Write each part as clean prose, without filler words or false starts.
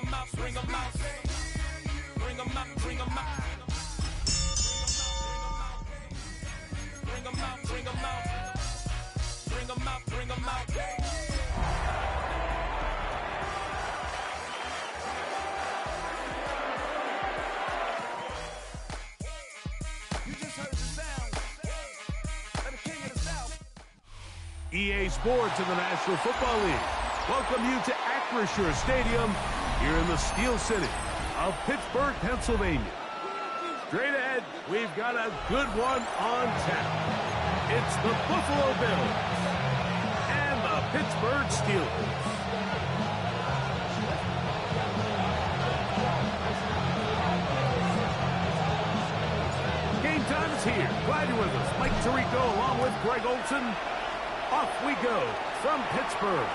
them out, bring them out. Bring them out, bring them out. Bring them out, bring them out. Bring them out, bring them out. EA Sports in the National Football League welcome you to Acrisure Stadium here in the Steel City of Pittsburgh, Pennsylvania. Straight ahead, we've got a good one on tap. It's the Buffalo Bills and the Pittsburgh Steelers. Game time is here. Glad you're with us. Mike Tirico along with Greg Olson. Off we go from Pittsburgh.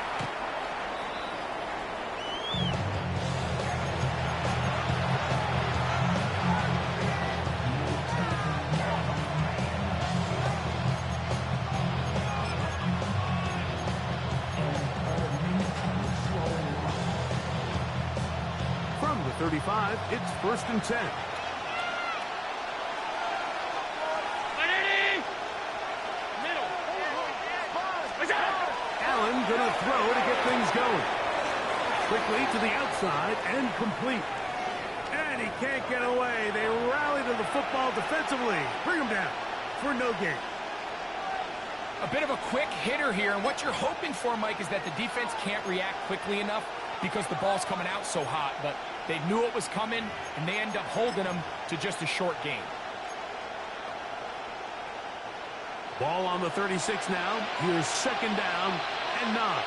From the 35, it's 1st and 10. Allen gonna throw to get things going. Quickly to the outside and complete. And he can't get away. They rally to the football defensively. Bring him down for no gain. A bit of a quick hitter here, and what you're hoping for, Mike, is that the defense can't react quickly enough because the ball's coming out so hot. But they knew it was coming, and they end up holding them to just a short gain. Ball on the 36 now. Here's 2nd down and 9.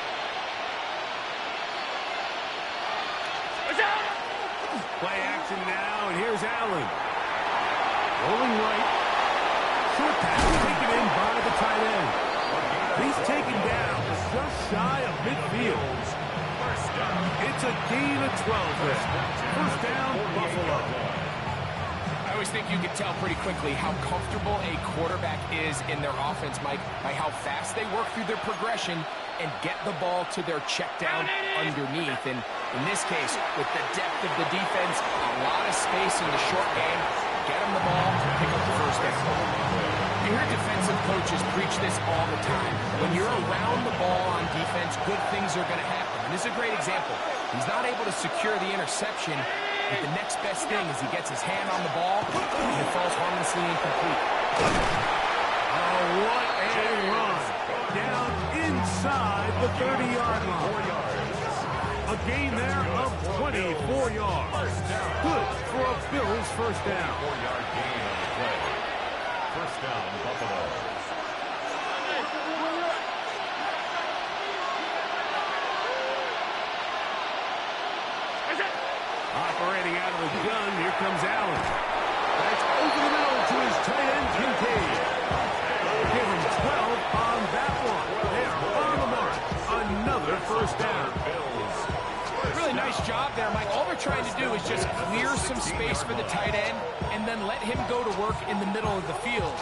Play action now, and here's Allen. Rolling right. Short pass taken in by the tight end. He's taken down just shy of midfield. It's a gain of 12 there. 1st down, Buffalo. I always think you can tell pretty quickly how comfortable a quarterback is in their offense, Mike, by how fast they work through their progression and get the ball to their check down underneath. And in this case, with the depth of the defense, a lot of space in the short game, get them the ball, pick up the 1st down. You hear defensive coaches preach this all the time. When you're around the ball on defense, good things are going to happen. And this is a great example. He's not able to secure the interception, but the next best thing is he gets his hand on the ball and it falls harmlessly incomplete. Oh, what a run. Down inside the 30-yard line. A gain there of 24 yards. Good for a Bills 1st down. 4-yard gain on the play. 1st down, Buffalo. Operating out of the gun, here comes Allen. That's over the middle to his tight end, Kincaid. Give him 12 on that one. They are on the mark. Another 1st down. Really nice job there, Mike. All they're trying to do is just clear some space for the tight end and then let him go to work in the middle of the field.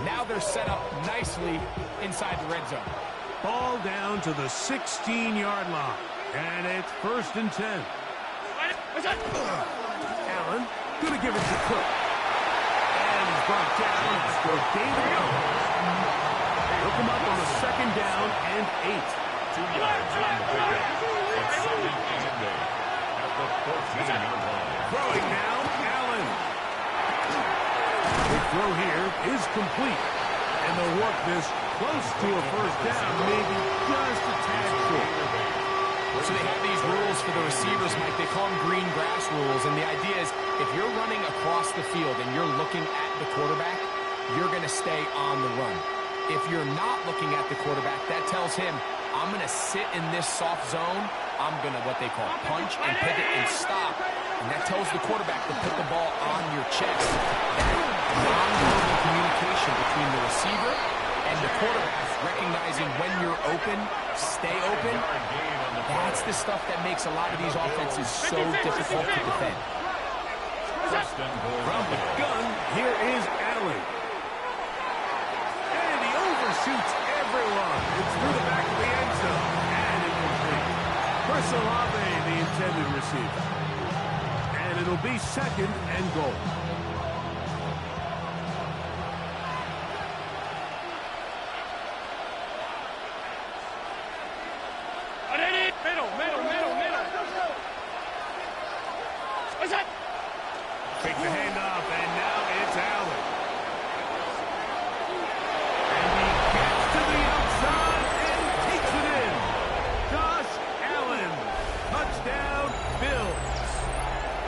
Now they're set up nicely inside the red zone. Ball down to the 16-yard line. And it's 1st and 10. Allen gonna give it to Cook. And he's brought down for David Young. Hook him up on the 2nd down and 8. 2 yards on the pickup. It's 7th and 8 at the 14-yard line. Throwing now, Allen. The throw here is complete. And they'll work this close to a 1st down, maybe just a tad short. So they have these rules for the receivers, Mike. They call them green grass rules. And the idea is if you're running across the field and you're looking at the quarterback, you're going to stay on the run. If you're not looking at the quarterback, that tells him, I'm going to sit in this soft zone. I'm going to what they call punch and pivot and stop. And that tells the quarterback to put the ball on your chest. That non-verbal communication between the receiver and the quarterback, recognizing when you're open, stay open, that's the stuff that makes a lot of these offenses so difficult to defend. From the gun, here is Allen. And he overshoots everyone. It's through the back of the end zone. And incomplete. Chris Olave, the intended receiver. it'll be 2nd and goal. Take the handoff, and now it's Allen. And he gets to the outside and takes it in. Josh Allen, touchdown Bills.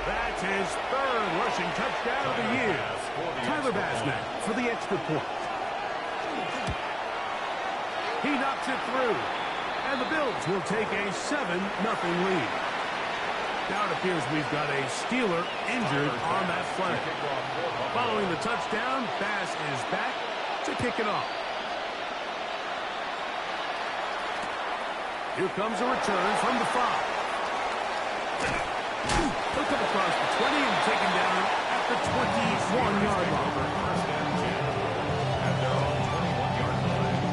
That's his 3rd rushing touchdown of the year. Tyler Basnack for the extra point. He knocks it through, and the Bills will take a 7-0 lead. Now it appears we've got a Steeler injured on that play. Following the touchdown, Bass is back to kick it off. Here comes a return from the 5. He'll come across the 20 and taken down at the 21-yard line. At their own 21-yard line.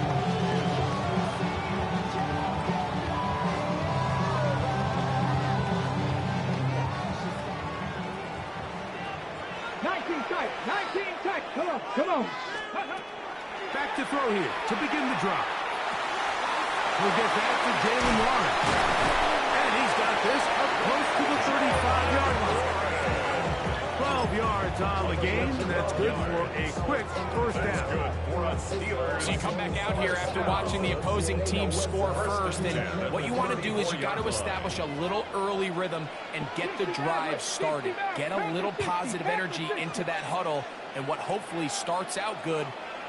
19 tight. Come on. Back to throw here to begin the drive. He'll get back to Jalen Warren. And he's got this up close to the 35-yard line. 12 yards on the game, and that's good for a quick first down. So you come back out here after watching the opposing team score first, and what you want to do is you got to establish a little early rhythm and get the drive started. Get a little positive energy into that huddle, and what hopefully starts out good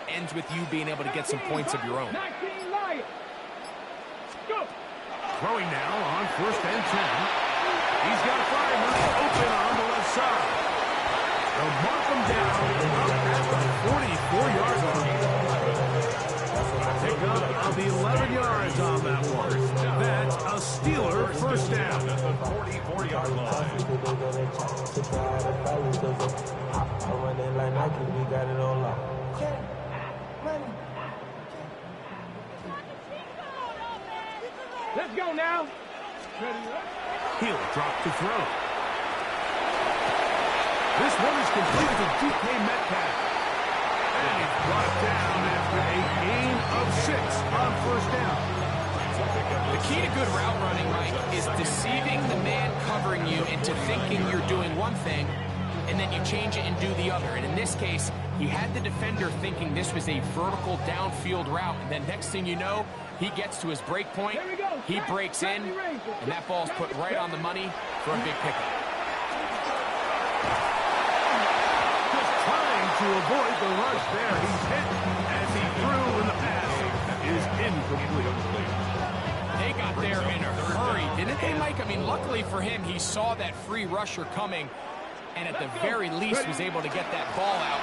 ends with you being able to get some points of your own. Throwing now on 1st and 10. He's got Freiermuth open on the left side. They'll mark him down up at the 44-yard line. Pick up of 11 yards on that one. That's a Steeler first down. At the 44-yard line. Let's go now. He'll drop to throw. This one is completed to DK Metcalf. And he's brought down after a gain of 6 on first down. The key to good route running, Mike, is deceiving the man covering you into thinking you're doing one thing, and then you change it and do the other. And in this case, he had the defender thinking this was a vertical downfield route, and then next thing you know, he gets to his break point, he breaks in, and that ball's put right on the money for a big pickup. Just trying to avoid the rush there. He's hit as he threw, and the pass is incomplete. They got there in a hurry, didn't they, Mike? I mean, luckily for him, he saw that free rusher coming, and at the very least was able to get that ball out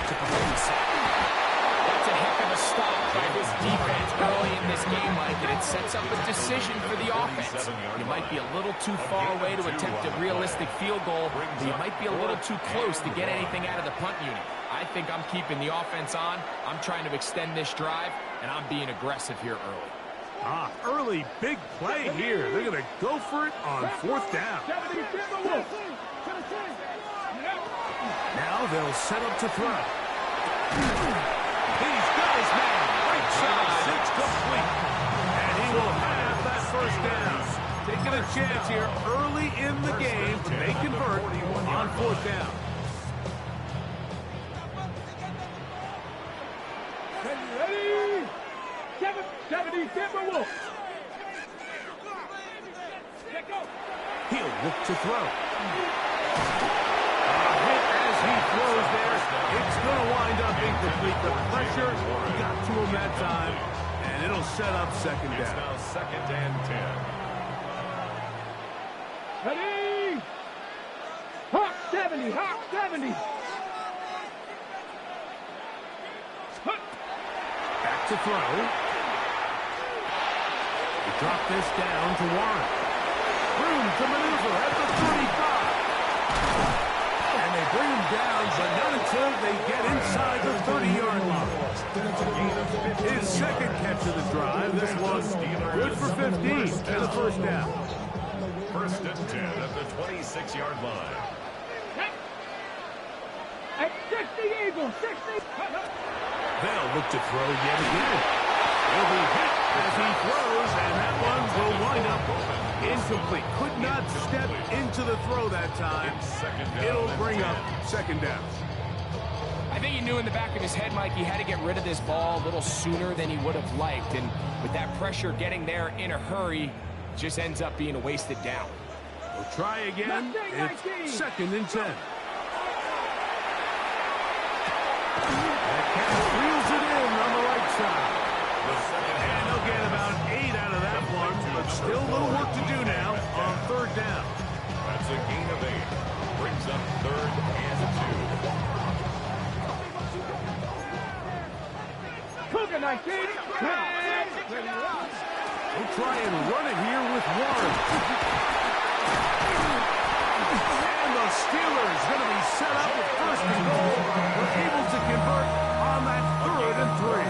to prevent the sack. That's a heck of a stop by this defense early in this game, Mike, and it sets up a decision for the offense. You might be a little too far away to attempt a realistic field goal, but you might be a little too close to get anything out of the punt unit. I think I'm keeping the offense on. I'm trying to extend this drive, and I'm being aggressive here early. Early big play here. They're going to go for it on 4th down. Now they'll set up to throw. He's got his man. Right side, 6 complete. And he will have that first down. Taking a chance here early in the game. They convert on 4th down. Ready? 70 Timberwolves. He'll look to throw. Hit as he throws there. It's going to wind up incomplete. The pressure got to him that time, and it'll set up 2nd It's down. now 2nd and 10. Ready? Hawk 70. Back to throw. They drop this down to Warren. Room to maneuver at the 35. And they bring him down, but not until they get inside the 30-yard line. His 2nd catch of the drive. This one good for 15 and the first down. 1st and 10 at the 26-yard line. At 60 Eagles, 60. They'll look to throw yet again. He'll be hit as he throws, and that one will wind up incomplete. Could not step into the throw that time. It'll bring up second down. I think he knew in the back of his head, Mike, he had to get rid of this ball a little sooner than he would have liked. And with that pressure getting there in a hurry, it just ends up being a wasted down. We'll try again. It's second and 10. That catch reels it in on the right side. And they'll get about 8 out of that one, but still a little work to do now on third down. That's a gain of 8. Brings up third and 2. Cougar 19. We'll try and run it here with Warren. And the Steelers going to be set up with first and goal. We're able to convert on that third and 3.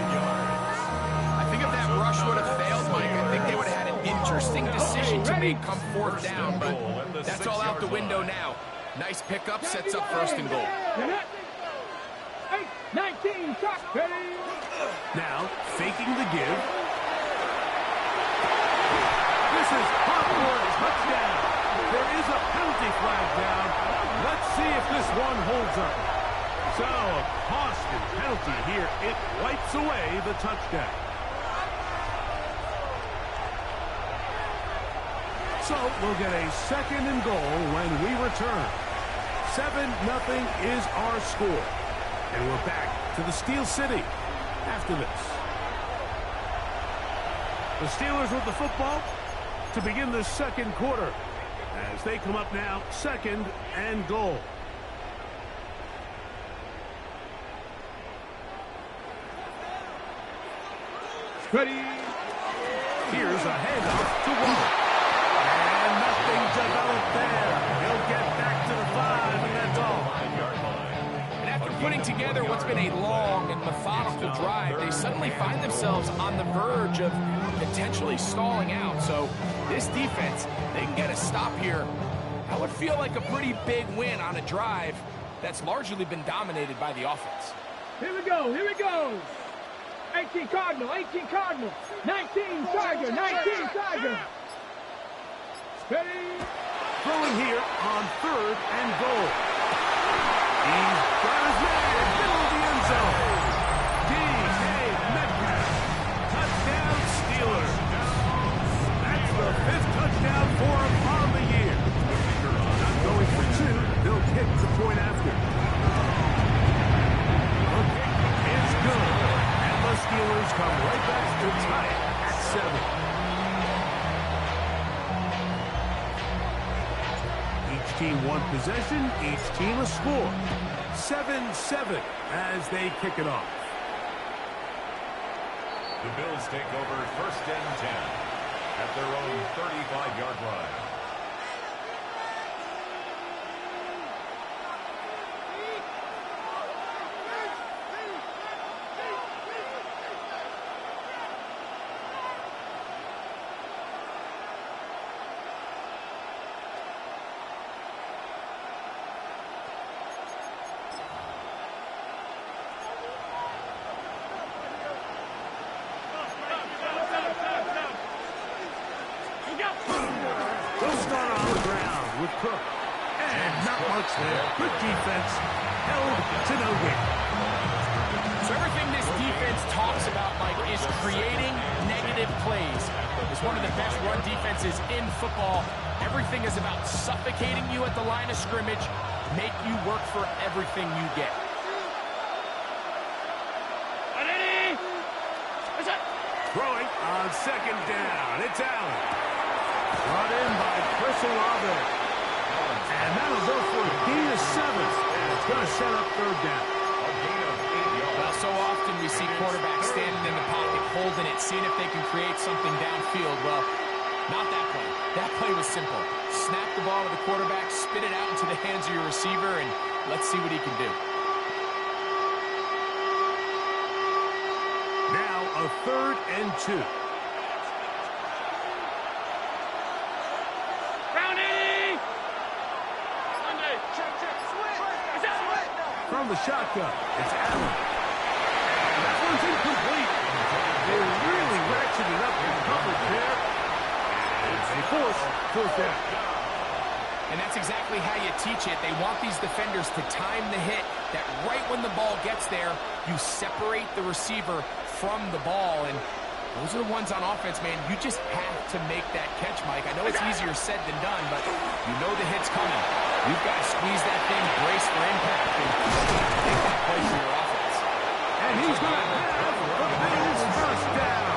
I think if that rush would have failed, Mike, I think they would have had an interesting decision to make come fourth down, but that's all out the window now. Nice pickup, sets up first and goal. 19, shot, ready. Now, faking the give. This is caught for a touchdown. There is a penalty flag down. Let's see if this one holds up. So, a costly penalty here. It wipes away the touchdown. So, we'll get a second and goal when we return. 7-0 is our score. And we're back to the Steel City after this. The Steelers with the football to begin the second quarter as they come up now, second and goal. Ready. Here's a handoff to Waller. And nothing developed there. He'll get back to the 5, and that's all. Putting together what's been a long and methodical drive, they suddenly find themselves on the verge of potentially stalling out. So this defense, they can get a stop here. That would feel like a pretty big win on a drive that's largely been dominated by the offense. Here we go, here we go. 18 Cardinal, 18 Cardinal. 19 Tiger, 19 Tiger. Ready. Throwing here on third and goal. He's got his man, middle of the end zone. D.K. Metcalf. Touchdown, Steelers. That's the 5th touchdown for him on the year. Not going for 2, they'll kick the point after. The kick is good, and the Steelers come right back to tie it at 7. Each team one possession, each team a score. 7-7 as they kick it off. The Bills take over first and 10 at their own 35-yard line. With Cook. And not much there. Good defense. Held to no gain. So everything this defense talks about, Mike, is creating negative plays. It's one of the best run defenses in football. Everything is about suffocating you at the line of scrimmage, make you work for everything you get. Throwing on second down. It's Allen. Brought in by Chris Olave. And that'll go for a gain of 7. And it's going to set up third down. Well, so often we see quarterbacks standing in the pocket, holding it, seeing if they can create something downfield. Well, not that play. That play was simple. Snap the ball to the quarterback, spit it out into the hands of your receiver, and let's see what he can do. Now a third and 2. from the shotgun. It's Allen. And that one's incomplete. They really ratcheted up the coverage there. And they force fourth down. And that's exactly how you teach it. They want these defenders to time the hit, that right when the ball gets there, you separate the receiver from the ball. And those are the ones on offense, man. You just have to make that catch, Mike. I know it's easier said than done, but you know the hit's coming. You've got to squeeze that thing, brace for impact, and take that play for your offense. And he's going to have the Bills first down.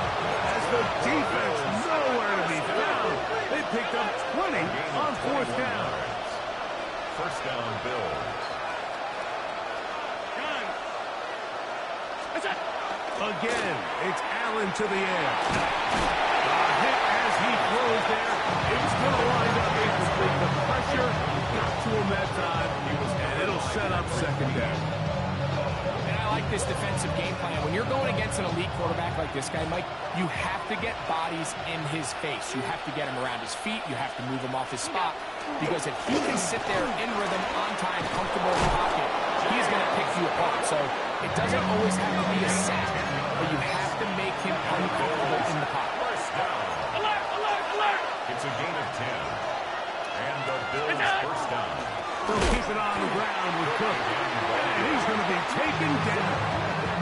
As the defense nowhere to be found. They picked up 20 on fourth down. First down, Bills. Again, it's Allen to the air. A hit as he throws there. It's going to wind up incomplete. The pressure got to him that time. And it'll set up second down. And I like this defensive game plan. When you're going against an elite quarterback like this guy, Mike, you have to get bodies in his face. You have to get him around his feet. You have to move him off his spot. Because if he can sit there in rhythm, on time, comfortable in the pocket, he's going to pick you apart. So it doesn't always have to be a sack, but you have to make him uncomfortable in the pocket. First down. Alert, alert, alert! It's a gain of 10. And the Bills first down. They'll keep it on the ground with Cook. And he's going to be taken down.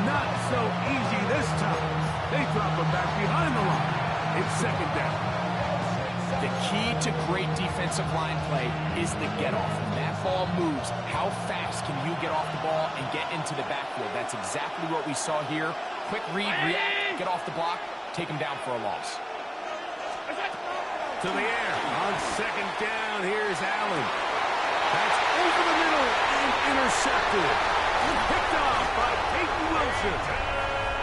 Not so easy this time. They drop him back behind the line. It's second down. The key to great defensive line play is the get-off. When that ball moves, how fast can you get off the ball and get into the backfield? That's exactly what we saw here. Quick read, react, get off the block, take him down for a loss. To the air. On second down, here's Allen. That's over the middle and intercepted. Picked off by Peyton Wilson.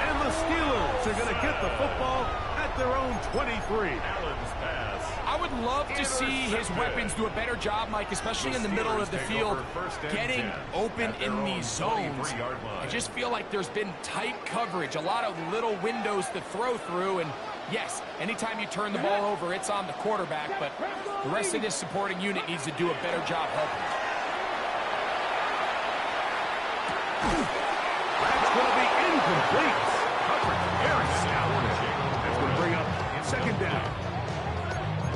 And the Steelers are going to get the football at their own 23. Allen's pass. I would love to see his weapons do a better job, Mike, especially in the middle of the field, getting open in these zones. I just feel like there's been tight coverage, a lot of little windows to throw through, and yes, anytime you turn the ball over, it's on the quarterback, but the rest of this supporting unit needs to do a better job helping. That's going to be incomplete. Coverage very stout. That's going to bring up second down.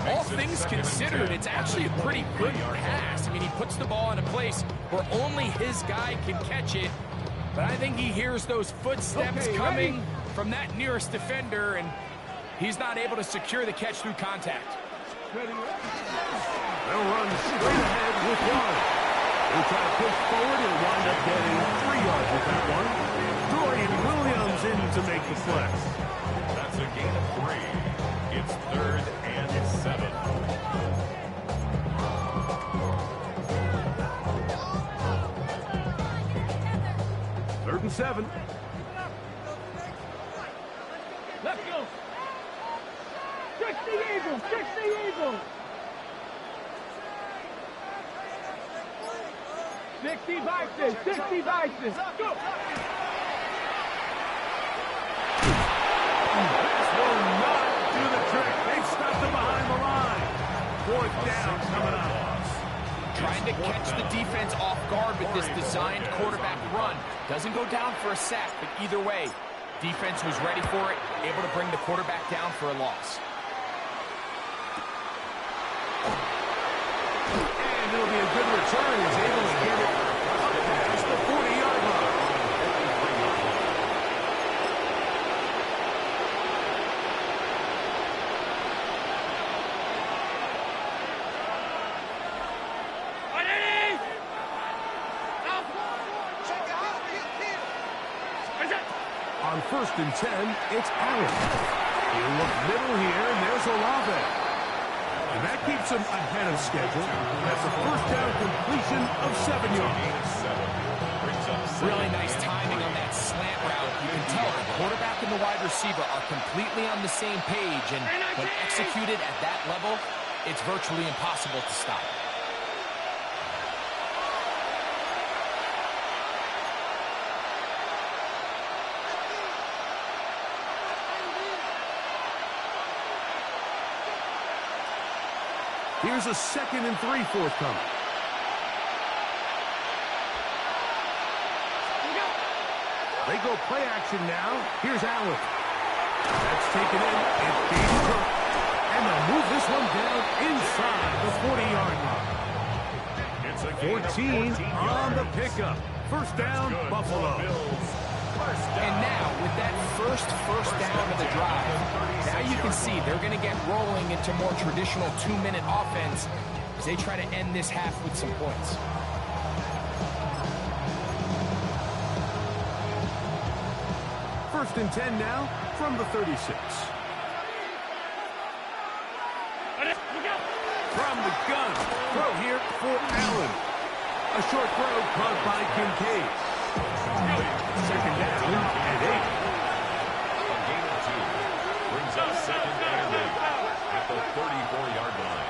All things considered, it's actually a pretty good pass. I mean, he puts the ball in a place where only his guy can catch it, but I think he hears those footsteps coming from that nearest defender, and he's not able to secure the catch through contact. They'll run straight ahead with one. They try to push forward and wind up getting 3 yards with that one. Dorian Williams in to make the flex. That's a gain of 3. It's third and 7. Third and 7. Let's go! 60 Eagles! 60 Eagles! 60 Vikings! 60 Vikings! Go! This will not do the trick. They've stopped them behind the line. Fourth down coming up. Trying to catch the defense off guard with this designed quarterback run. Doesn't go down for a sack, but either way, defense was ready for it, able to bring the quarterback down for a loss. And it'll be a good return. He's able to get it up past the 40-yard line. On first and 10, it's Allen. You look middle here, and there's Olave. And that keeps him ahead of schedule. That's a first down completion of 7 yards. Really nice timing on that slant route. You can tell the quarterback and the wide receiver are completely on the same page, and when executed at that level, it's virtually impossible to stop. Here's a 2nd and 3 forthcoming. They go play action now. Here's Allen. That's taken in. It's being Cook. And they'll move this one down inside the 40-yard line. It's a gain 14 on the pickup. First down, Buffalo. And now, with that first down of the drive, now you can see they're going to get rolling into more traditional 2-minute offense as they try to end this half with some points. First and 10 now from the 36. From the gun, throw here for Allen. A short throw caught by Kincaid. Second down and 8. A gain of 2. Brings up second and 8 at the 34-yard line.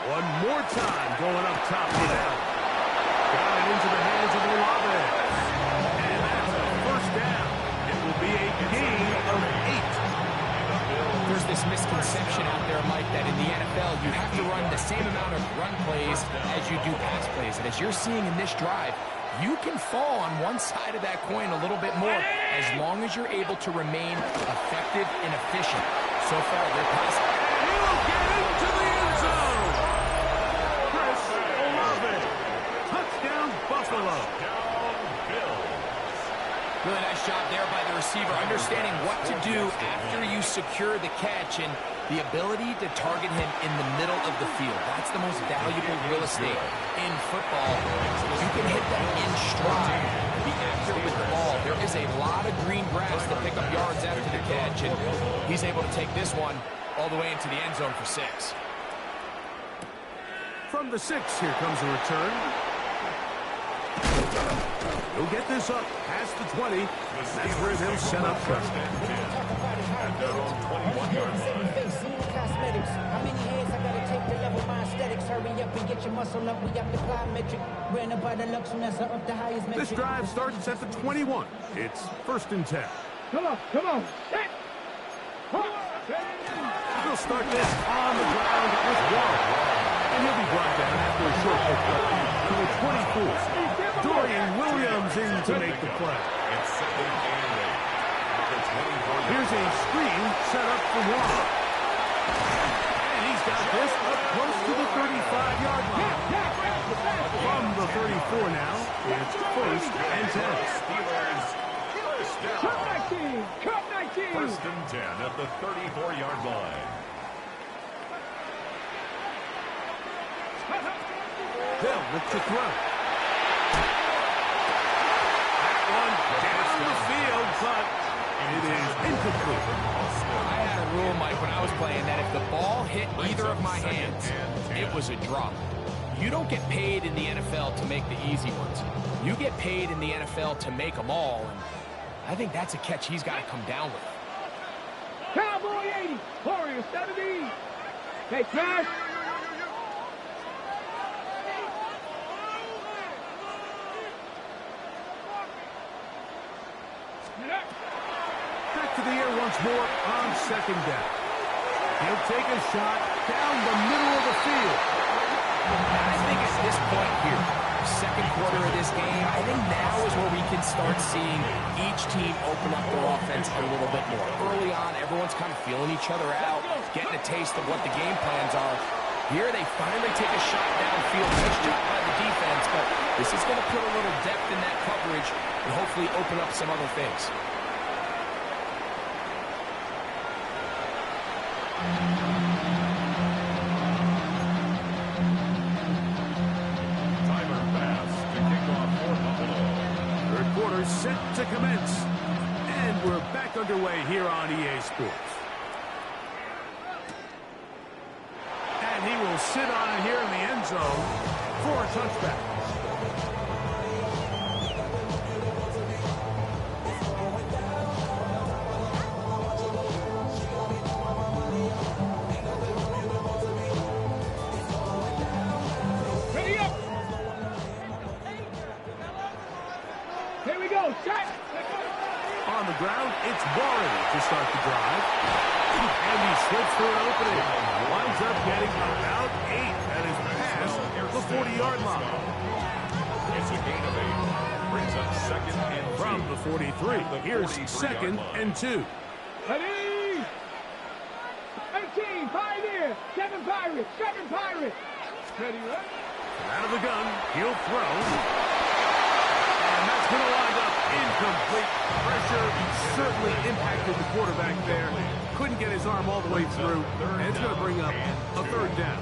One more time going up top with Allen. Got it into the hands of Olave. And that's a first down. It will be a gain of 8. There's this misconception out there, Mike, that in the NFL you have to run the same amount of run plays as you do pass plays. And as you're seeing in this drive, you can fall on one side of that coin a little bit more as long as you're able to remain effective and efficient. So far, their pass. He'll get into the end zone. Chris Olave. Touchdown, Buffalo. Really nice job there by the receiver, understanding what to do after you secure the catch and the ability to target him in the middle of the field. That's the most valuable real estate in football. You can hit them in stride, be accurate with the ball. There is a lot of green grass to pick up yards after the catch, and he's able to take this one all the way into the end zone for 6. From the 6, here comes a return. He'll get this up past the 20. That's where they'll set up first. At their own 21-yard line. How many hands I gotta take to level my aesthetics? Hurry up and get your muscle up. We got the plyometric. Ran up by the luxury, that's up the highest metric. This drive starts at the 21. It's first and 10. Come on, come on. Set. They'll start this on the ground with Warren. And he'll be brought down after a short pickup to the 24. Dorian Williams in to make the play. It's second and 8 at the 24-yard line. Here's a screen set up for Warren. And he's got this up close to the 35-yard line. From the 34 now, it's first and 10. Steelers first Cut down. 19. Cut 19. First and 10 at the 34-yard line. They'll look to throw. That one down the field, but it is incomplete. I had a rule, Mike, when I was playing that if the ball hit either of my hands, it was a drop. You don't get paid in the NFL to make the easy ones. You get paid in the NFL to make them all, and I think that's a catch he's got to come down with. Cowboy 80. Warrior 70. Take pass. Back to the air once more on second down. He'll take a shot down the middle of the field. I think at this point here, second quarter of this game, I think now is where we can start seeing each team open up their offense a little bit more. Early on, everyone's kind of feeling each other out, getting a taste of what the game plans are. Here they finally take a shot downfield. Nice job by the defense, but this is going to put a little depth in that coverage and hopefully open up some other things. Timer pass to kick off for Buffalo. Third quarter set to commence. And we're back underway here on EA Sports. And he will sit on it here in the end zone for a touchback. Ready up. Here we go. Set. On the ground, it's Warren to start the drive. And he slips through an opening. Winds up getting about 8. That is past the 40-yard line. It's a gain of 8. Brings up second and From the 43, here's 2nd and 2. Ready? 18, Pioneer. 7 Pirates. 7 Pirates. Ready, right? Out of the gun, he'll throw. And that's going to wind up incomplete. Pressure certainly impacted the quarterback there. Couldn't get his arm all the way through. And it's going to bring up a 3rd down.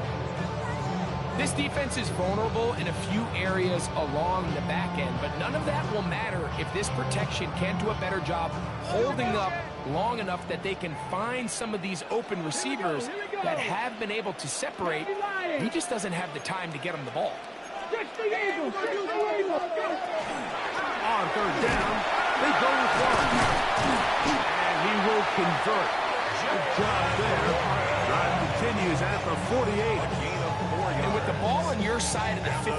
This defense is vulnerable in a few areas along the back end, but none of that will matter if this protection can't do a better job holding up long enough that they can find some of these open receivers that have been able to separate. He just doesn't have the time to get them the ball. Fix the Eagles. Fix the Eagles. On 3rd down, they go with one. And he will convert. Good job there. Drive continues at the 48. And with the ball on your side of the 50,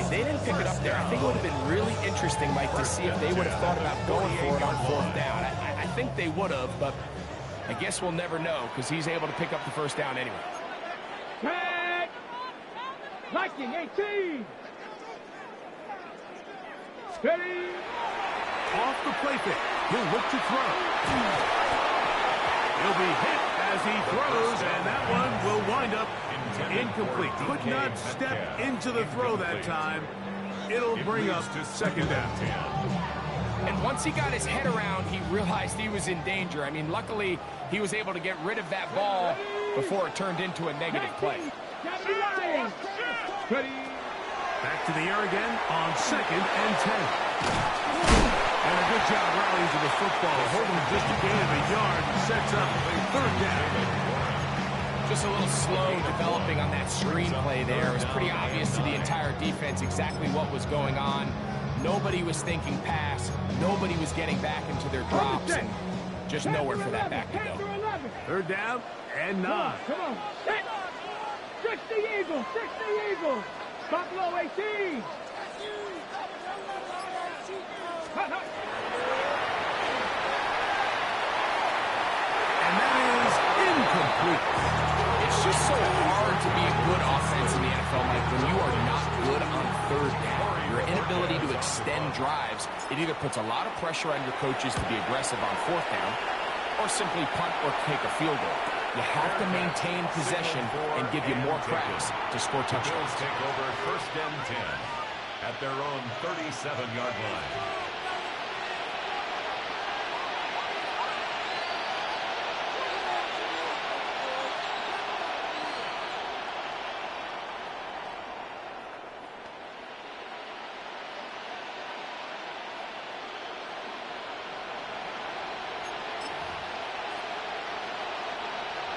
if they didn't pick it up there, I think it would have been really interesting, Mike, to see if they would have thought about going for it on 4th down. I think they would have, but I guess we'll never know because he's able to pick up the 1st down anyway. Tag. Viking 18. Ready? Off the play fake. He'll look to throw. He'll be hit as he throws, and that one will wind up incomplete. Could not step into the throw that time. It'll bring up 2nd down. And once he got his head around, he realized he was in danger. I mean, luckily, he was able to get rid of that ball before it turned into a negative play. Ready? Back to the air again on 2nd and 10. And a good job rallying to the football, holding just a gain of a yard, sets up a 3rd down. Just a little slow developing on that screenplay there. It was pretty obvious to the entire defense exactly what was going on. Nobody was thinking pass. Nobody was getting back into their drops, and just nowhere for that back to go. 3rd down and 9. Come on. Set. Fix the Eagles. Fix the Eagles. Buffalo 18. And that is incomplete. It's just so hard to be a good offense in the NFL, Mike, when you are not good on 3rd down. Your inability to extend drives, it either puts a lot of pressure on your coaches to be aggressive on 4th down or simply punt or take a field goal. You have to maintain possession and give you more cracks to score touchdowns. Take over 1st and 10 at their own 37-yard line.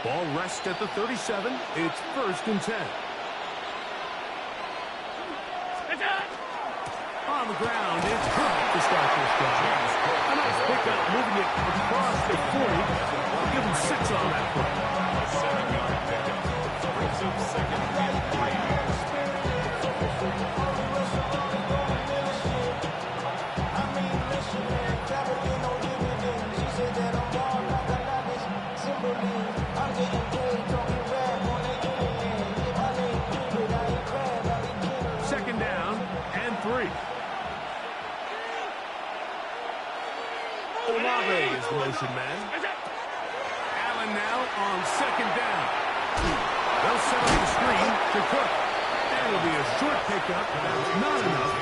Ball rests at the 37. It's 1st and 10. On the ground, it's Cook to start this drive. A nice pickup, moving it across the 40. I'll give him 6 on that play. 7-yard pickup. Brings up 2nd and 3. Olave is the motion man. Allen now on 2nd down. They'll set up the screen to Cook. That'll be a short pickup, but that's not enough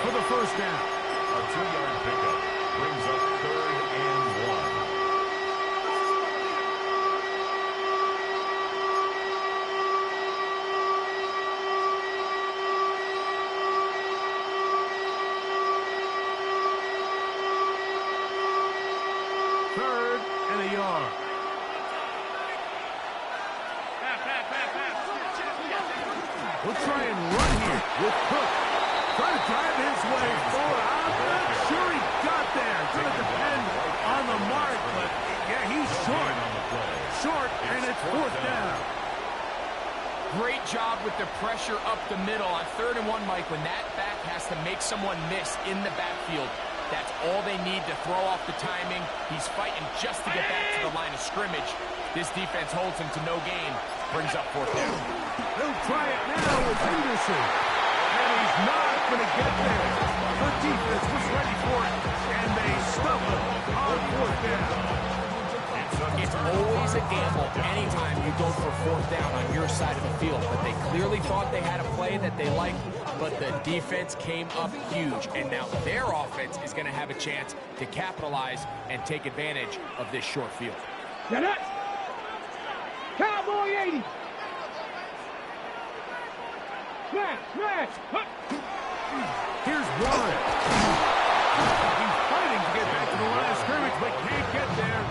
for the 1st down. A 2-yard pickup brings up 3rd and 1. We'll try and run here with Cook. Trying to drive his way forward. I'm not sure he got there. It's going to depend on the mark, but yeah, he's short. Short, and it's 4th down. Great job with the pressure up the middle on 3rd and 1, Mike. When that back has to make someone miss in the backfield, that's all they need to throw off the timing. He's fighting just to get back to the line of scrimmage. This defense holds him to no gain. Brings up 4th down. They'll try it now with Henderson. And he's not going to get there. The defense was ready for it, and they stumble on fourth down. It's always a gamble anytime you go for fourth down on your side of the field, but they clearly thought they had a play that they liked, but the defense came up huge, and now their offense is going to have a chance to capitalize and take advantage of this short field. Get it! Cowboy 80! Smash! Smash! Huh. Here's Warren. He's fighting to get back to the line of scrimmage, but can't get there.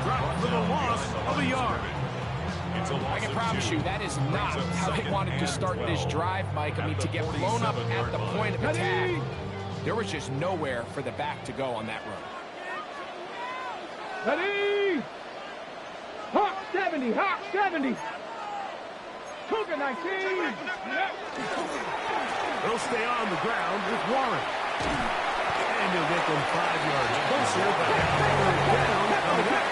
Dropped for the loss of a yard. I can promise you that is not how they wanted to start this drive, Mike. I mean, to get blown up at the point of attack, there was just nowhere for the back to go on that run. Ready! Hawk 70! Hawk 70! Cougar 19! They'll stay on the ground with Warren. And he'll get them 5 yards closer, but down coming up.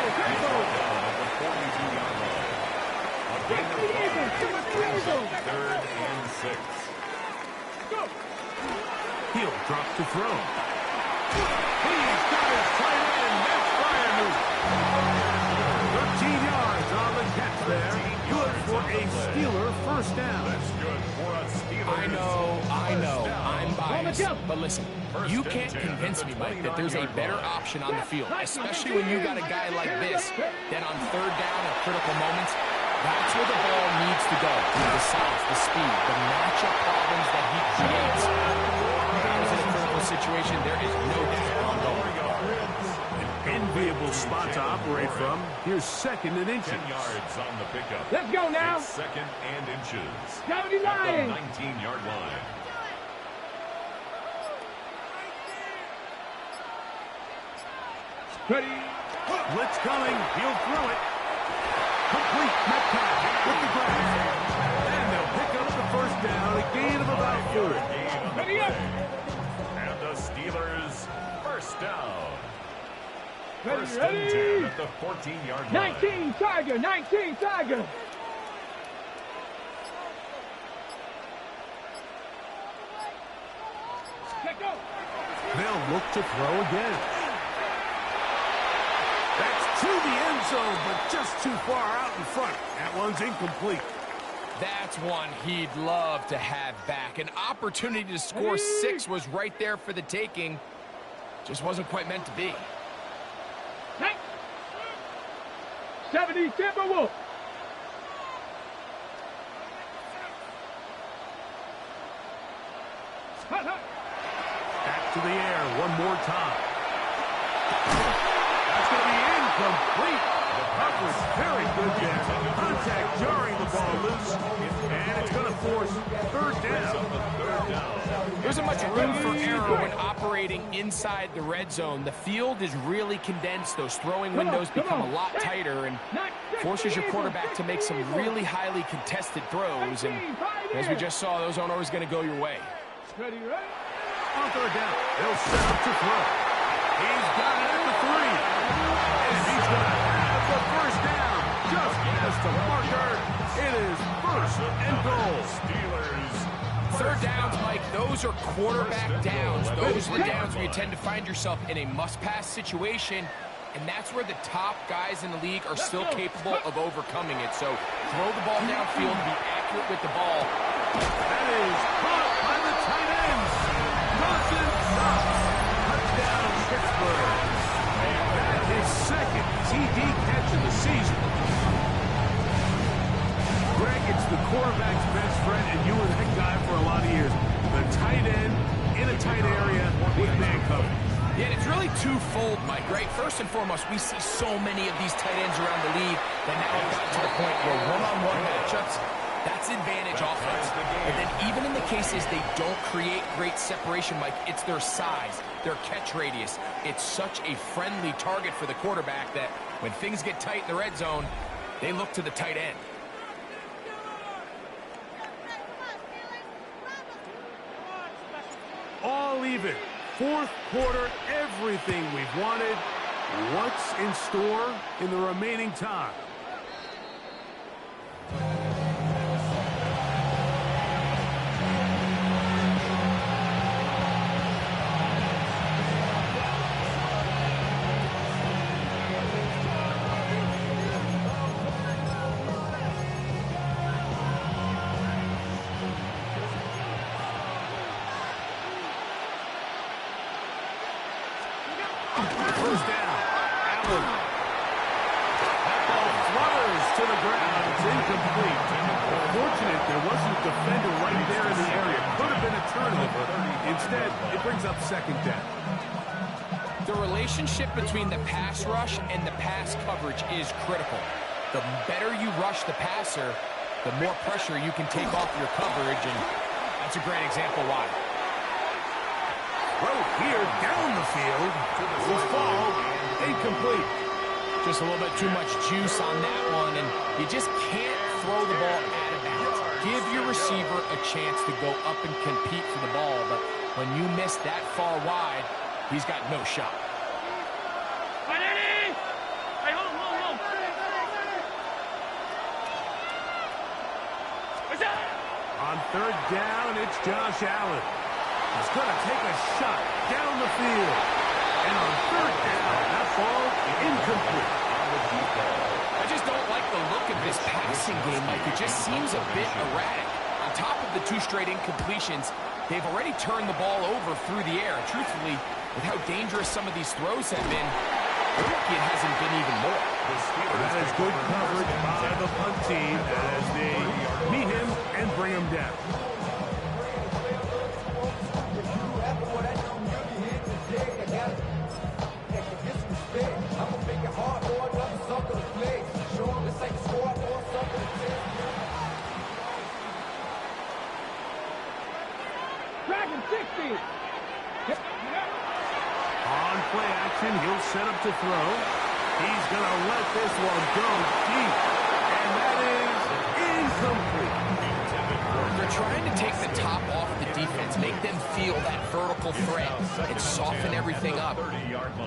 Third and 6. He'll drop to throw. He's got his tight end. That's Freiermuth. 13 yards on the catch there. Good for a Steeler first down. That's good for a Steeler. I know, I'm biased, but listen, you can't convince me, Mike, that there's a better option on the field, especially when you got a guy like this, that on third down at critical moments, that's where the ball needs to go. The size, the speed, the matchup problems that he creates. If I was in a critical situation, there is no doubt I'm going. Enviable spot to operate from. Here's second and inches. 10 yards on the pickup. Let's go now. It's second and inches. 79. At the 19-yard line. Ready? Blitz coming. He'll throw it. Complete. Metcalf with the grab. And they'll pick up the first down. A gain of about 4. Ready up. And the Steelers first down. Ready, First and ready. 10 at the 14-yard line. 19 Tiger, 19 Tiger. Let go. They'll look to throw again. That's to the end zone, but just too far out in front. That one's incomplete. That's one he'd love to have back. An opportunity to score 6 was right there for the taking. Just wasn't quite meant to be. 70 Timberwolf. Back to the air one more time. That's going to be incomplete. The coverage very good there. Contact jarring the ball loose. And it's going to force third down. There isn't much room for error when operating inside the red zone. The field is really condensed. Those throwing windows become a lot tighter and forces your quarterback to make some really highly contested throws. And as we just saw, those aren't always going to go your way. Ready, ready. On third down, they'll set up to throw. He's got it at the 3. And he's going to have the first down. Just past the marker. It is first and goal. Steelers. Third downs, Mike, those are quarterback downs. Those are the downs where you tend to find yourself in a must-pass situation, and that's where the top guys in the league are still capable of overcoming it. So throw the ball downfield, be accurate with the ball. That is caught by the tight ends. Dawson Knox. Touchdown, Pittsburgh. And that is second TD catch of the season. Greg, it's the quarterback's best friend, and you were that guy for a lot of years. The tight end in a tight area with man coverage. Yeah, and it's really twofold, Mike, right? First and foremost, we see so many of these tight ends around the league that now have gotten to the point where one-on-one matchups, that's advantage offense. And then even in the cases they don't create great separation, Mike, it's their size, their catch radius. It's such a friendly target for the quarterback that when things get tight in the red zone, they look to the tight end. All even. Fourth quarter, everything we've wanted. What's in store in the remaining time? goes down. Allen. That ball flutters to the ground. It's incomplete. Fortunate there wasn't a defender right there in the area. Could have been a turnover. Instead, it brings up second down. The relationship between the pass rush and the pass coverage is critical. The better you rush the passer, the more pressure you can take off your coverage, and that's a great example why. Throw here down the field. Will fall incomplete. Just a little bit too much juice on that one, and you just can't throw the ball out of bounds. Give your receiver a chance to go up and compete for the ball, but when you miss that far wide, he's got no shot. On third down, it's Josh Allen. He's going to take a shot down the field. And on third down, that ball incomplete. I just don't like the look of this passing game, Mike. It just seems a bit erratic. On top of the 2 straight incompletions, they've already turned the ball over through the air. And truthfully, with how dangerous some of these throws have been, it hasn't been even more. That is good coverage by the punt team as they meet him and bring him down. Dragon 60. On play action, he'll set up to throw. He's going to let this one go deep. And that is incomplete. They're trying to take the top off the defense, make them feel that vertical threat, and soften everything up.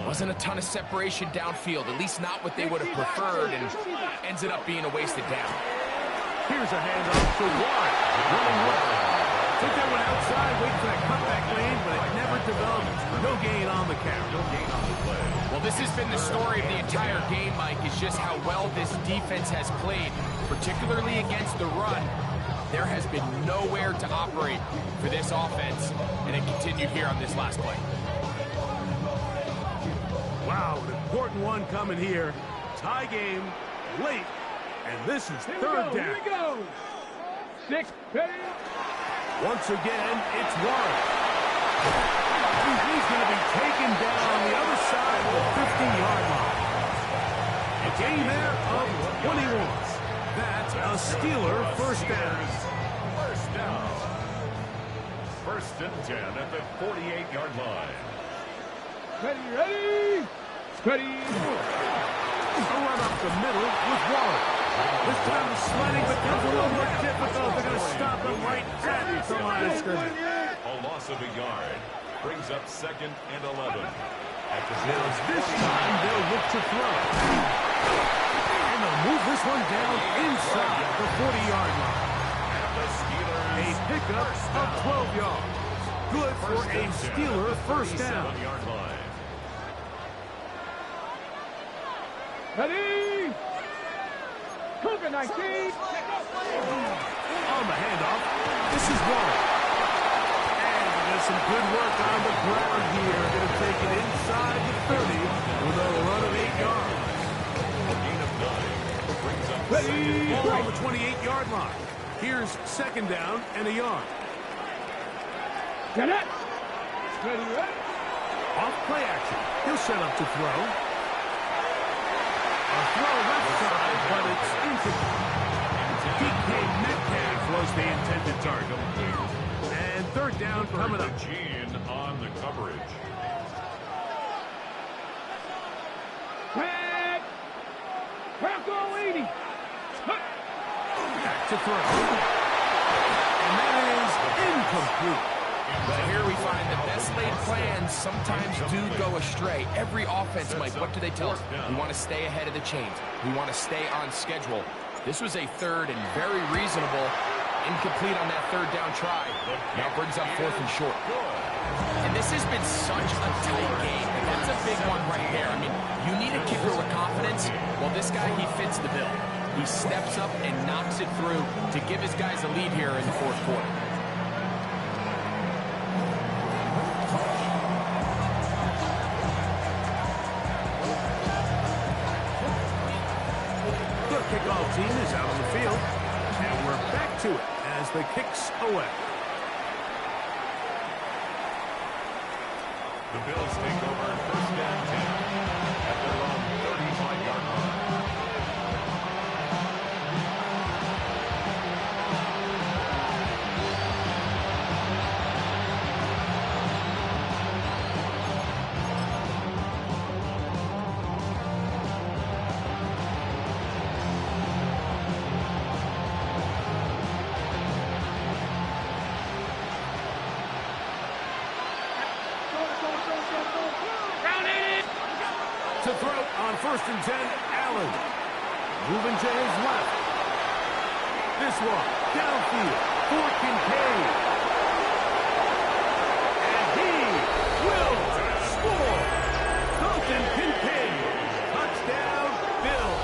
Wasn't a ton of separation downfield, at least not what they would have preferred, and ends up being a wasted down. Here's a handoff to Warren. Running well. Took that one outside, waiting for that cutback lane, but it never developed. No gain on the carry. No gain on the play. Well, this has been the story of the entire game, Mike, is just how well this defense has played, particularly against the run. There has been nowhere to operate for this offense, and it continued here on this last play. Wow, an important one coming here. Tie game, late, and this is third down. Here we go. 6, ready. Once again, it's Warren. He's going to be taken down on the other side of the 50-yard line. A gain there of 21. That's a Steeler first down. First down. 1st and 10 at the 48-yard line. Ready. Ready. A run up the middle with Warren. This time the sliding becomes a little more difficult. They're going to stop him right at the line of scrimmage. A loss of a yard brings up 2nd and 11. Now this time they'll look to throw. And they'll move this one down inside the 40-yard line. A pickup of 12 yards. Good for a Steeler first down. Ready. Cougar 19. On the handoff, this is Warren. And there's some good work on the ground here. Going to take it inside the 30 with a run of 8 yards. Ball on the 28-yard line. Here's 2nd down and a yard. Get it. Ready. Off play action. He'll set up to throw. A throw left side, but it's incomplete. DK Metcalf was the intended target. And 3rd down coming up. Gene on the coverage. Tag. Bronco 80. Back to throw. And that is incomplete. But here we find the best laid plans sometimes do go astray. Every offense, Mike, what do they tell us? We want to stay ahead of the chains. We want to stay on schedule. This was a 3rd and very reasonable. Incomplete on that 3rd down try. Now brings up 4th and short. And this has been such a tight game. And that's a big one right there. I mean, you need a kicker with confidence. Well, this guy, he fits the bill. He steps up and knocks it through to give his guys a lead here in the 4th quarter. to it as the kick's away. The Bills take over first and 10 at their own 35-yard line. To throw on first and 10, Allen. Moving to his left. This one, downfield for Kincaid. And he will score. Dalton Kincaid. Touchdown, Bills.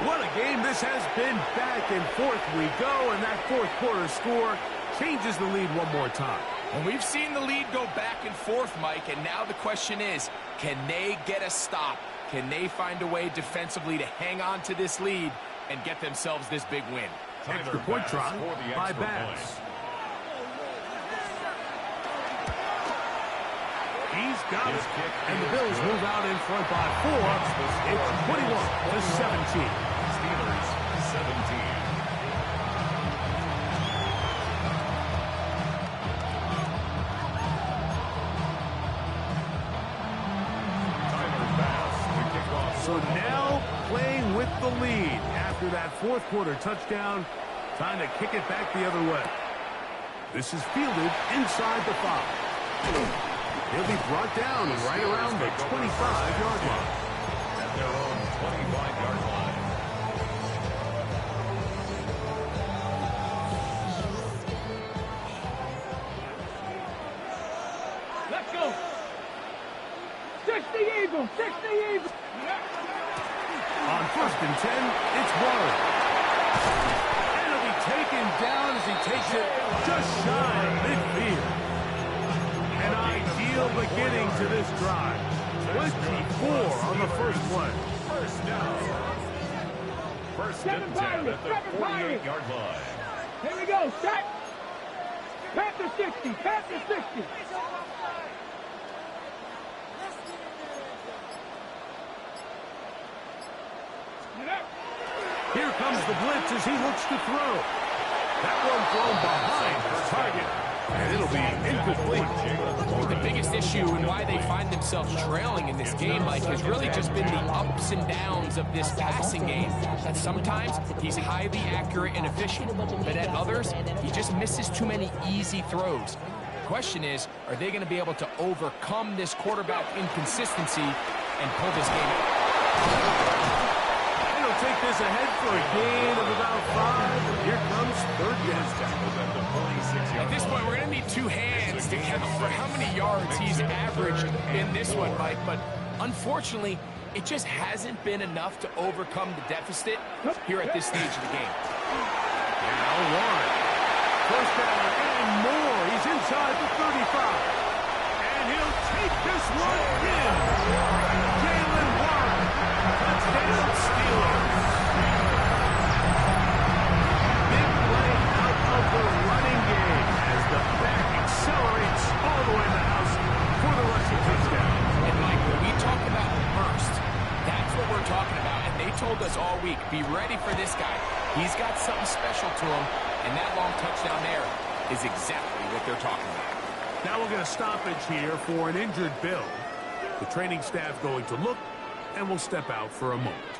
What a game this has been. Back and forth we go, and that fourth quarter score changes the lead one more time. And we've seen the lead go back and forth, Mike, and now the question is, can they get a stop? Can they find a way defensively to hang on to this lead and get themselves this big win? Extra point try by Bass. He's got it, and the Bills move out in front by 4. It's 21-17. Steelers 17. So now playing with the lead after that fourth quarter touchdown. Time to kick it back the other way. This is fielded inside the 5. He'll be brought down right around the 25-yard line. At their own 25-yard line. Let's go. 60 Eagles, 60 Eagles. On first and 10, it's Warren. And he'll be taken down as he takes it just shy of midfield. An ideal beginning to this drive. 24 on the first play. First down. First and 10 at the 48-yard line. Here we go, set. Panther 60, Panther 60. Here comes the blitz as he looks to throw. That one thrown behind his target, and it'll be incomplete. The biggest issue and why they find themselves trailing in this game, Mike, has really just been the ups and downs of this passing game. That sometimes he's highly accurate and efficient, but at others, he just misses too many easy throws. The question is, are they going to be able to overcome this quarterback inconsistency and pull this game out? Take this ahead for a gain of about 5. Here comes third down. At this point, we're going to need two hands to count for how many yards he's averaged in this one, Mike. But unfortunately, it just hasn't been enough to overcome the deficit here at this stage of the game. Now Warren. First down and more. He's inside the 35. And he'll take this one in. Jalen Warren. Touchdown Steelers. Big play out of the running game as the back accelerates all the way in the house for the rushing touchdown. And Mike, when we talk about burst, that's what we're talking about. And they told us all week, be ready for this guy. He's got something special to him, and that long touchdown there is exactly what they're talking about. Now we're going to stoppage here for an injured Bill. The training staff going to look, and we'll step out for a moment.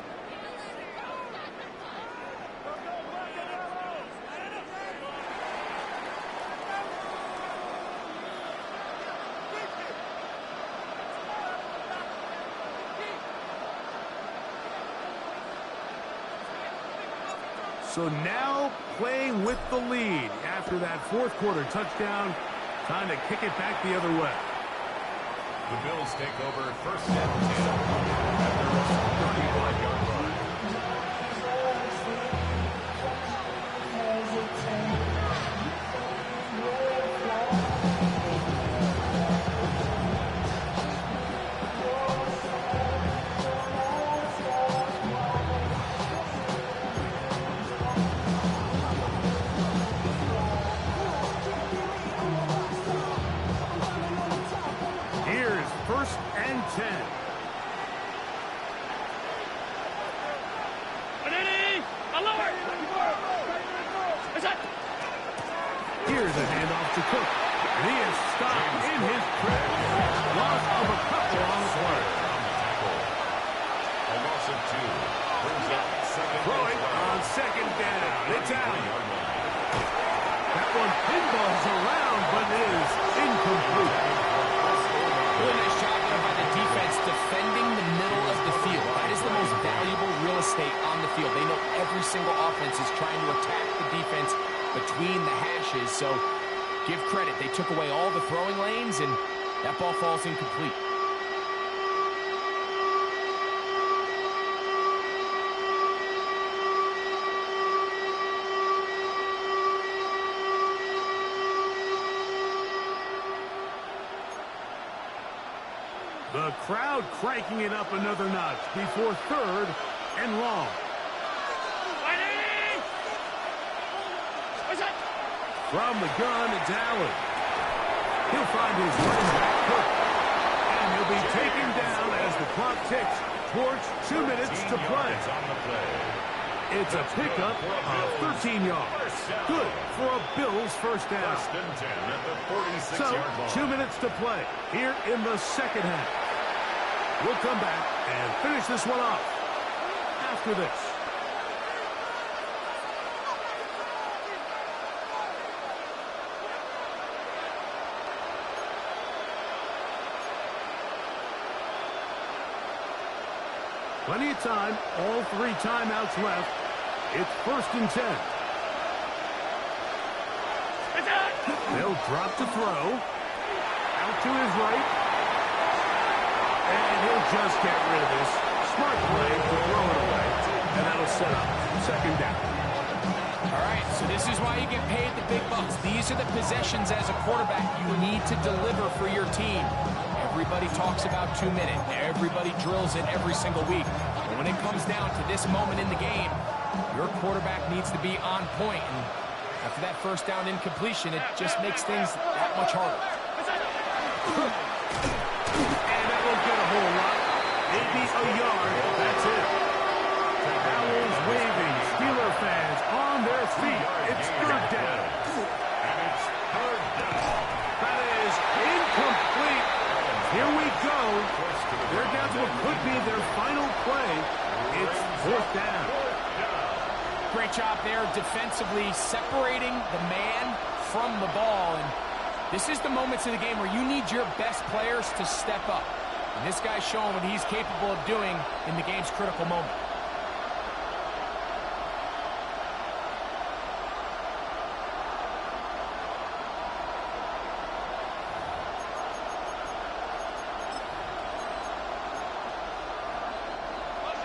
So now playing with the lead after that fourth quarter touchdown. Time to kick it back the other way. The Bills take over first and 10 at their 35-yard line. Here's a handoff to Cook. And he is stopped in his tracks. Loss of a couple on the play. A loss of 2. Brings up second. Throwing on second down. It's out. That one pinballs around, but is incomplete. Really nice job there by the defense defending the middle of the field. That is the most valuable real estate on the field. They know every single offense is trying to attack the defense between the hashes. So give credit. They took away all the throwing lanes, and that ball falls incomplete. The crowd cranking it up another notch before third and long. From the gun, it's Allen. He'll find his running back Cook. And he'll be taken down as the clock ticks towards 2 minutes to play. It's a pickup of 13 yards. Good for a Bills first down. First and 10 at the 46-yard So, line. 2 minutes to play here in the second half. We'll come back and finish this one off after this. Plenty of time, all 3 timeouts left. It's first and 10. They'll drop to throw. Out to his right. And he'll just get rid of this. Smart play to throw it away. And that'll set up second down. All right, so this is why you get paid the big bucks. These are the possessions as a quarterback you need to deliver for your team. Everybody talks about 2 minutes. Everybody drills it every single week. But when it comes down to this moment in the game, your quarterback needs to be on point. And after that first down incompletion, it just makes things that much harder. And that won't get a whole lot. Maybe a yard. That's it. The Owls waving. Steeler fans on their feet. It's third down. And it's third down. That is incomplete. Here we go. They're down to what could be their final play. It's fourth down. Great job there defensively separating the man from the ball. And this is the moments of the game where you need your best players to step up. And this guy's showing what he's capable of doing in the game's critical moment.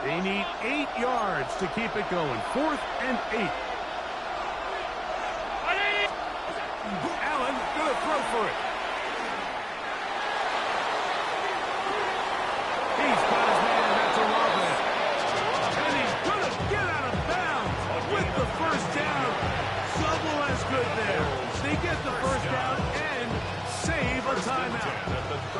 They need 8 yards to keep it going. 4th and 8. Allen gonna throw for it. He's got his man. That's Olave. And he's gonna get out of bounds with the first down. Double as good there. They get the first down and save a timeout.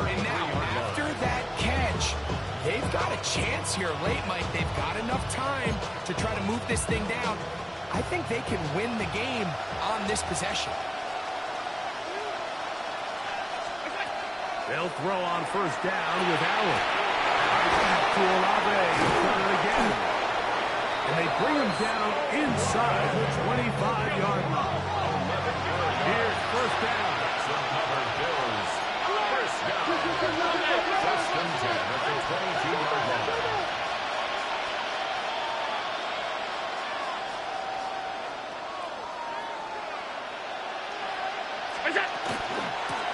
And now, after that catch, they've got a chance here late, Mike. They've got enough time to try to move this thing down. I think they can win the game on this possession. They'll throw on first down with Allen. Back to Olave. He's done it again. And they bring him down inside the 25-yard line. Here's first down. Bills. First down. First and 10 at the 22-yard line.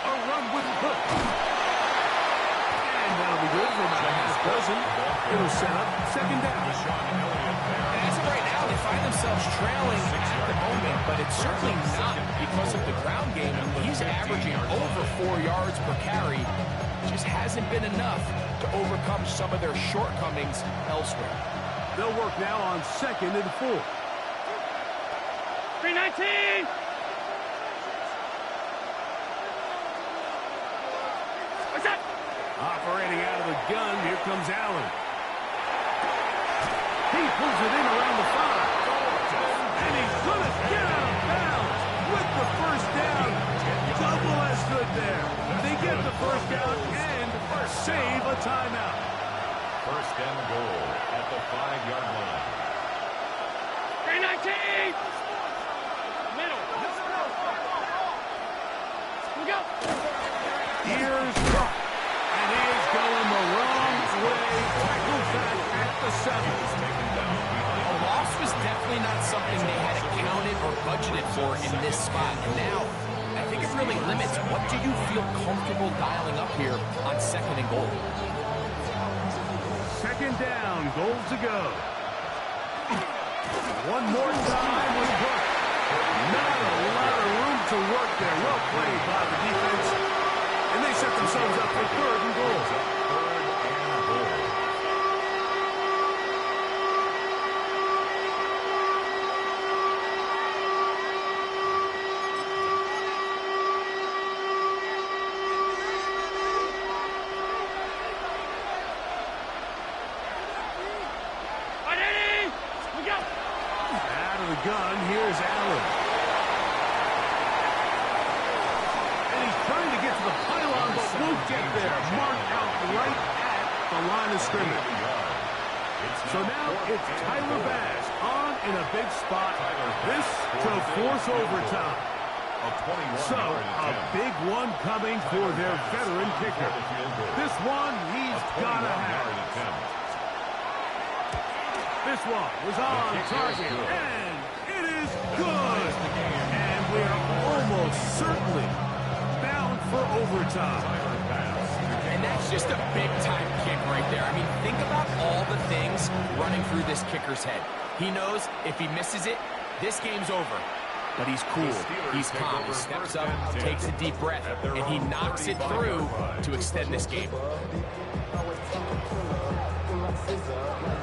A run with Cook. And that'll be good for about a half dozen. It'll set up second down. And as of right now, they find themselves trailing at the moment, but it's certainly not because of the ground game. He's averaging over 4 yards per carry. Just hasn't been enough to overcome some of their shortcomings elsewhere. They'll work now on second and 4. 319. What's that? Operating out of the gun, here comes Allen. He pulls it in around the 5. And he's going to get out of bounds. and goal at the 5-yard line. 319! Middle. We go. Here's Cook. And he is going the wrong way. Tackled back at the 7. A loss was definitely not something they had accounted or budgeted for in this spot. And now, I think it really limits what do you feel comfortable dialing up here on 2nd and goal. 2nd down, goal to go. One more time with Cook. Not a lot of room to work there. Well played by the defense. And they set themselves up for 3rd and goal. 3rd and goal. Out of the gun, here's Allen. And he's trying to get to the pylon, but won't get there. Marked out right at the line of scrimmage. So now it's Tyler Bass on in a big spot. This to force overtime. So a big one coming for their veteran kicker. This one he's got to have. This one was on target, and it is good. And we are almost certainly bound for overtime. And that's just a big-time kick right there. I mean, think about all the things running through this kicker's head. He knows if he misses it, this game's over. But he's cool. He's calm. He steps up, takes a deep breath, and he knocks it through to extend this game.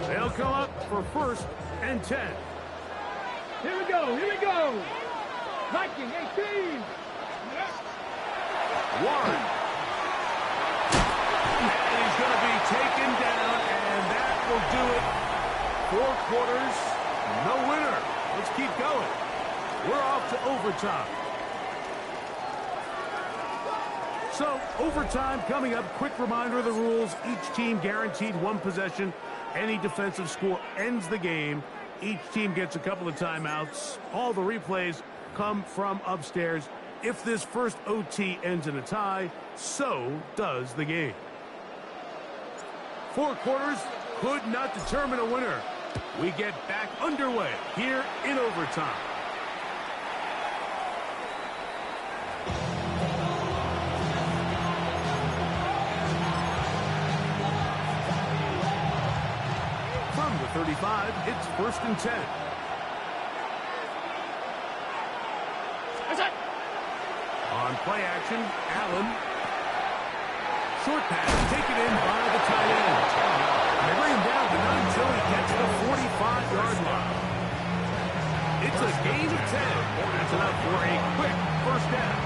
They'll come up for 1st and 10. Here we go. Viking 18. Warren. And he's going to be taken down, and that will do it. 4 quarters, no winner. Let's keep going. We're off to overtime. So, overtime coming up. Quick reminder of the rules. Each team guaranteed 1 possession. Any defensive score ends the game. Each team gets a couple of timeouts. All the replays come from upstairs. If this first OT ends in a tie, so does the game. 4 quarters could not determine a winner. We get back underway here in overtime. From the 35, it's 1st and 10. On play action, Allen. Short pass taken in by the tight end. They bring him down, but not until he gets to the 45-yard line. It's a gain of 10. That's enough for a quick 1st down.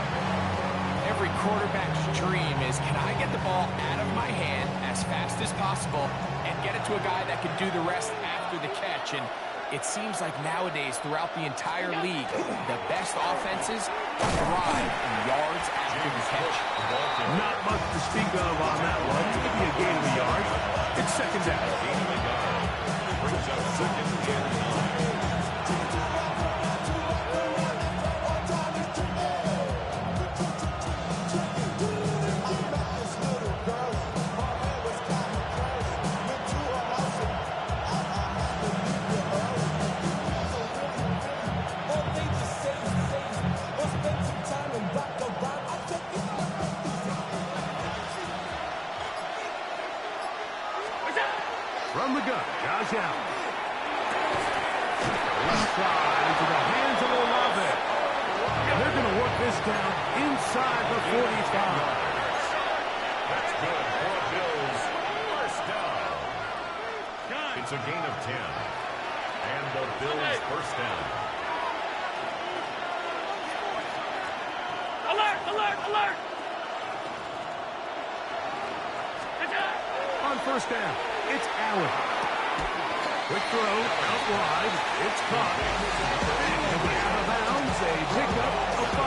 Every quarterback's dream is, can I get the ball out of my hand as fast as possible and get it to a guy that can do the rest after the catch? And it seems like nowadays, throughout the entire league, the best offenses thrive in yards after the catch. Not much to speak of on that one. Maybe a gain of a yard. It's 2nd down. Brings up 2nd and 9. From the gun, Josh Allen. Inside into the hands of Olave. And they're going to work this down inside the 45. That's good for Bills. 1st down. It's a gain of 10. And the Bills 1st down. Alert! On 1st down, it's Allen. Quick throw, out wide, it's caught. And we out of bounds, a pickup of 5.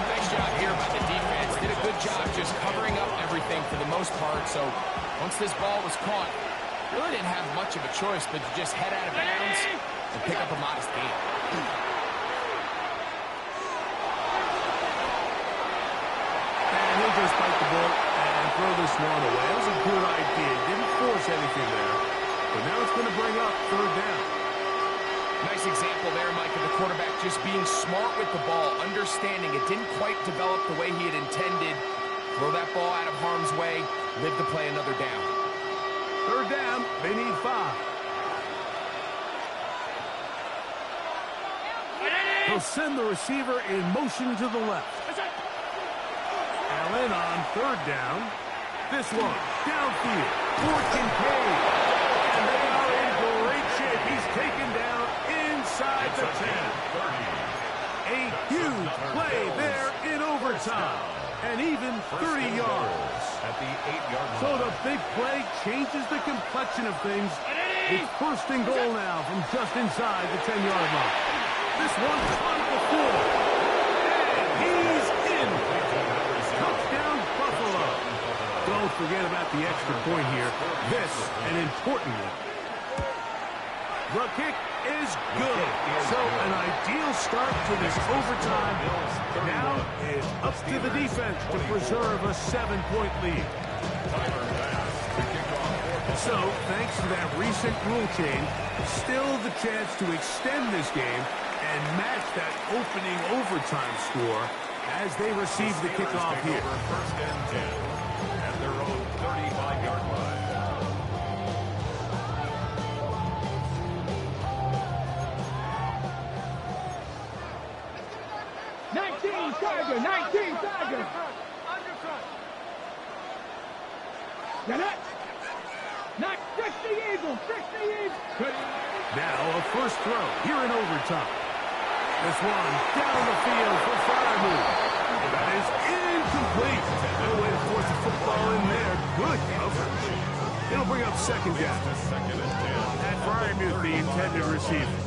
Nice job here by the defense. Did a good job just covering up everything for the most part. So Once this ball was caught, really didn't have much of a choice but to just head out of bounds and pick up a modest gain. And he'll just bite the bullet and throw this one away. That was a good idea. Didn't force anything there. But now it's going to bring up third down. Nice example there, Mike, of the quarterback just being smart with the ball, understanding it didn't quite develop the way he had intended. Throw that ball out of harm's way, live to play another down. Third down, they need 5. He'll send the receiver in motion to the left. Allen on third down. This one, downfield, for Kincaid. And they are in great shape. He's taken down inside the 10. A huge play there in overtime. And even 30 yards. At the 8-yard line. So the big play changes the complexion of things. It's first and goal now from just inside the 10-yard line. This one on the floor. And he's in. Touchdown, Buffalo. Don't forget about the extra point here. This, an important one. The kick is good. So an ideal start to this overtime. Now it's up to the defense to preserve a 7-point lead. So, thanks to that recent rule change, still the chance to extend this game and match that opening overtime score as they receive the kickoff here. First and 10 at their own 35-yard line. Tiger, 19 Tiger. Get it? Not 60 Eagles, 60 Eagles. Now a first throw here in overtime. This one down the field for Freiermuth. That is incomplete. No way to force the football in there. Good coverage. It'll bring up second down. And Freiermuth, the intended receiver.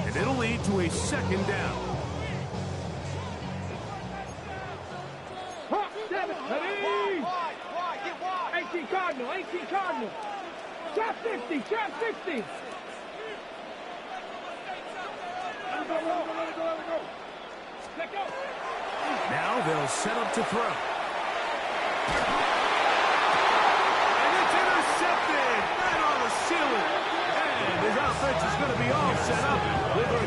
And it'll lead to a second down. Hawk, 7, ready? 18 Cardinal, 18 Cardinal. Shot 50, shot 50. Let go. Now they'll set up to throw. And it's intercepted. Right on the ceiling. And his offense is going to be all set up with a